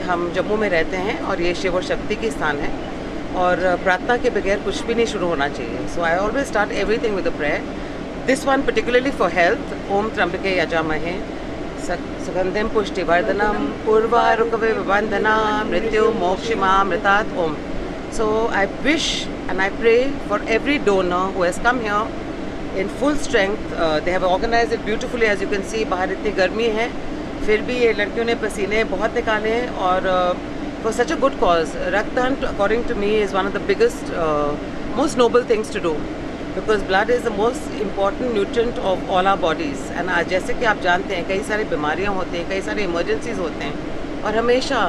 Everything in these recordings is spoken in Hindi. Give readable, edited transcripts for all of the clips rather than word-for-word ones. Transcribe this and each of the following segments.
हम जम्मू में रहते हैं और ये शिव और शक्ति की स्थान है और प्रार्थना के बगैर कुछ भी नहीं शुरू होना चाहिए. So I always start everything with a prayer. This one particularly for health. ओम त्र्यंबके यजामहे सुगंधिम पुष्टिवर्धनम उर्वारुकवे वंदना मृत्यु मोक्षमामृतात् ओम. So I wish and I pray for every donor who has come here in full strength. They have organized it beautifully, as you can see. बाहर इतनी गर्मी है, फिर भी ये लड़कियों ने पसीने बहुत निकाले हैं और for such a good cause. रक्तदान, according to me, is one of the biggest, most noble things to do, because blood is the most important nutrient of all our bodies. And आज जैसे कि आप जानते हैं, कई सारी बीमारियाँ होती हैं, कई सारे emergencies होते हैं और हमेशा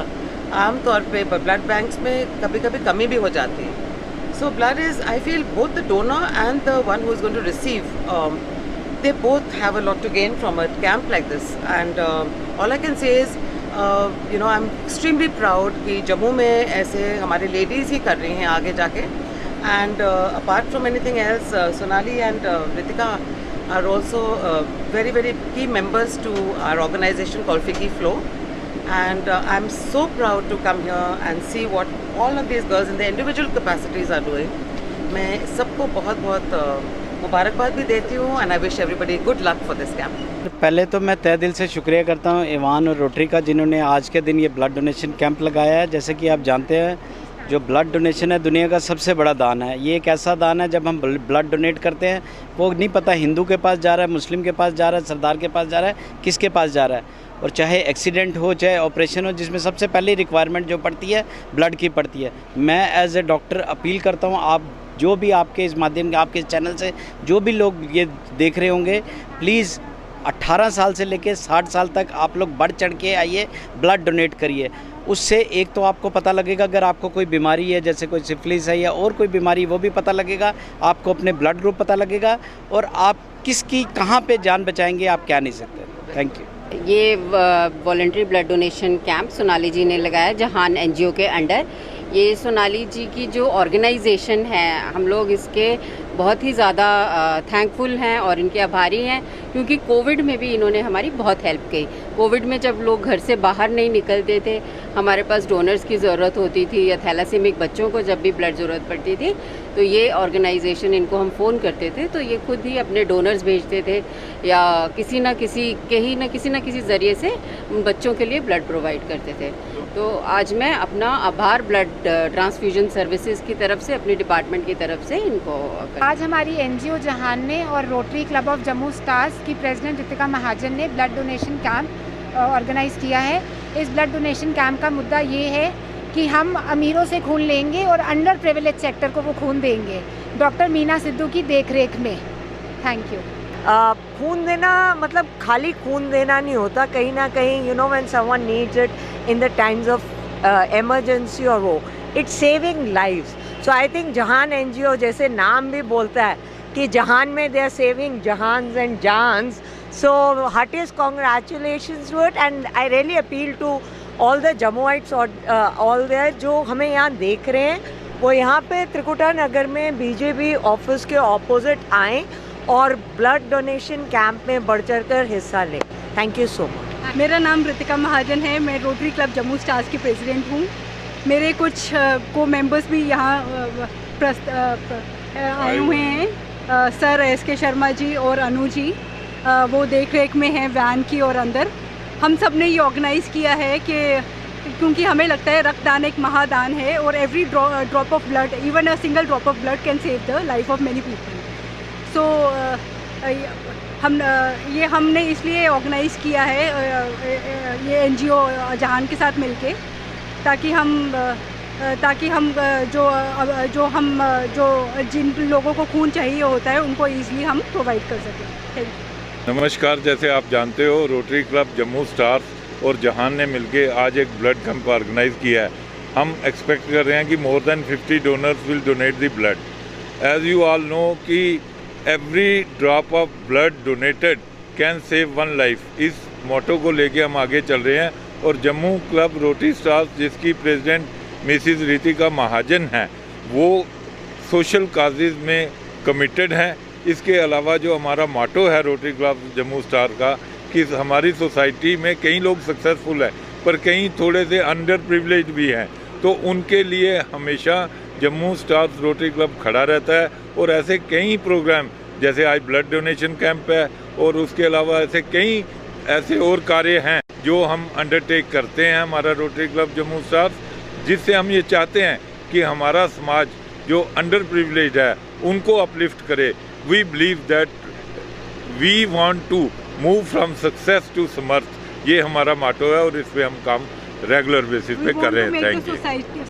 आम तौर पे ब्लड बैंक्स में कभी कभी कमी भी हो जाती है. So blood is, I feel both the donor and the one who is going to receive, they both have a lot to gain from a camp like this. And all I can say is, you know, I am extremely proud कि जम्मू में ऐसे हमारी लेडीज़ ही कर रही हैं आगे जाके. And apart from anything else, Sonali and Ritika are also very very key members to our organization called Fiki Flow. And I'm so proud to come here and see what all of these girls in their individual capacities are doing. मैं सबको बहुत बहुत मुबारकबाद भी देती हूँ and I wish everybody good luck for this camp. पहले तो मैं तहे दिल से शुक्रिया करता हूँ ईवान और रोटरी का, जिन्होंने आज के दिन ये ब्लड डोनेशन कैंप लगाया है. जैसे कि आप जानते हैं, जो ब्लड डोनेशन है दुनिया का सबसे बड़ा दान है. ये एक ऐसा दान है, जब हम ब्लड डोनेट करते हैं वो नहीं पता हिंदू के पास जा रहा है, मुस्लिम के पास जा रहा है, सरदार के पास जा रहा है, किसके पास जा रहा है. और चाहे एक्सीडेंट हो, चाहे ऑपरेशन हो, जिसमें सबसे पहली रिक्वायरमेंट जो पड़ती है ब्लड की पड़ती है. मैं एज ए डॉक्टर अपील करता हूँ, आप जो भी आपके इस माध्यम के, आपके चैनल से जो भी लोग ये देख रहे होंगे, प्लीज़ 18 साल से लेकर 60 साल तक आप लोग बढ़ चढ़ के आइए, ब्लड डोनेट करिए. उससे एक तो आपको पता लगेगा, अगर आपको कोई बीमारी है, जैसे कोई सिफिलिस है या और कोई बीमारी, वो भी पता लगेगा. आपको अपने ब्लड ग्रुप पता लगेगा और आप किसकी कहाँ पे जान बचाएंगे आप कह नहीं सकते. Thank you. ये voluntary blood donation camp Sonali ji ने लगाया जहान एनजीओ के अंडर. ये सोनाली जी की जो ऑर्गेनाइजेशन है, हम लोग इसके बहुत ही ज़्यादा थैंकफुल हैं और इनके आभारी हैं, क्योंकि कोविड में भी इन्होंने हमारी बहुत हेल्प की. कोविड में जब लोग घर से बाहर नहीं निकलते थे, हमारे पास डोनर्स की ज़रूरत होती थी या थैलासीमिक बच्चों को जब भी ब्लड ज़रूरत पड़ती थी, तो ये ऑर्गेनाइजेशन, इनको हम फ़ोन करते थे तो ये खुद ही अपने डोनर्स भेजते थे या किसी न किसी ज़रिए से उन बच्चों के लिए ब्लड प्रोवाइड करते थे. तो आज मैं अपना आभार ब्लड ट्रांसफ्यूजन सर्विसेज की तरफ से, अपने डिपार्टमेंट की तरफ से इनको आज हमारी एनजीओ जहान ने और rotary club of Jammu stars की प्रेसिडेंट रितिका महाजन ने ब्लड डोनेशन कैंप ऑर्गेनाइज़ किया है. इस ब्लड डोनेशन कैंप का मुद्दा ये है कि हम अमीरों से खून लेंगे और अंडर प्रिविलेज सेक्टर को वो खून देंगे, डॉक्टर मीना सिद्धू की देखरेख में. Thank you. खून देना मतलब खाली खून देना नहीं होता, कहीं ना कहीं, you know, when someone needs it in the times of emergency और वो, it's saving lives. So I think Jahan NGO, जैसे नाम भी बोलता है कि जहान में दे आर सेविंग जहान्स एंड जानस. So heartiest congratulations to it and I really appeal to all the Jammuites और ऑल देयर जो हमें यहाँ देख रहे हैं, वो यहाँ पे त्रिकुटा नगर में बीजेपी ऑफिस के ऑपोजिट आएँ और ब्लड डोनेशन कैंप में बढ़ चढ़ कर हिस्सा लें. Thank you so much. मेरा नाम रितिका महाजन है. मैं रोटरी क्लब जम्मू स्टार्स की प्रेसिडेंट हूँ. मेरे कुछ को मेंबर्स भी यहाँ आए हुए हैं. सर SK शर्मा जी और अनु जी, वो देख रेख में हैं वैन की और अंदर. हम सब ने ये ऑर्गेनाइज़ किया है कि क्योंकि हमें लगता है रक्तदान एक महादान है और every drop of blood, even a single drop of blood can save the life of many people. So हमने इसलिए ऑर्गेनाइज़ किया है ये एनजीओ जहान के साथ मिलके, ताकि हम जो जिन लोगों को खून चाहिए होता है उनको ईज़िली हम प्रोवाइड कर सकें. Thank you. नमस्कार. जैसे आप जानते हो, रोटरी क्लब जम्मू स्टार्स और जहान ने मिलके आज एक ब्लड कैंप ऑर्गेनाइज़ किया है. हम एक्सपेक्ट कर रहे हैं कि more than 50 donors will donate the blood. As you all know कि every drop of blood donated can save one life. इस मोटो को लेके हम आगे चल रहे हैं और जम्मू क्लब रोटरी स्टार्स, जिसकी प्रेसिडेंट मिसिज़ रितिका महाजन हैं, वो सोशल काजेज़ में कमिटेड हैं इसके अलावा जो हमारा मोटो है रोटरी क्लब जम्मू स्टार का कि हमारी सोसाइटी में कई लोग सक्सेसफुल है पर कई थोड़े से अंडर प्रिविलेज भी हैं, तो उनके लिए हमेशा जम्मू स्टार्स रोटरी क्लब खड़ा रहता है। और ऐसे कई प्रोग्राम जैसे आज ब्लड डोनेशन कैंप है और उसके अलावा ऐसे और कार्य हैं जो हम अंडरटेक करते हैं हमारा रोटरी क्लब जम्मू स्टार्स, जिससे हम ये चाहते हैं कि हमारा समाज जो अंडर प्रिविलेज है उनको अपलिफ्ट करे। We believe that we want to move from success to Samarth, ये हमारा मोटो है और इस पे हम काम रेगुलर बेसिस पे कर रहे हैं। Thank you.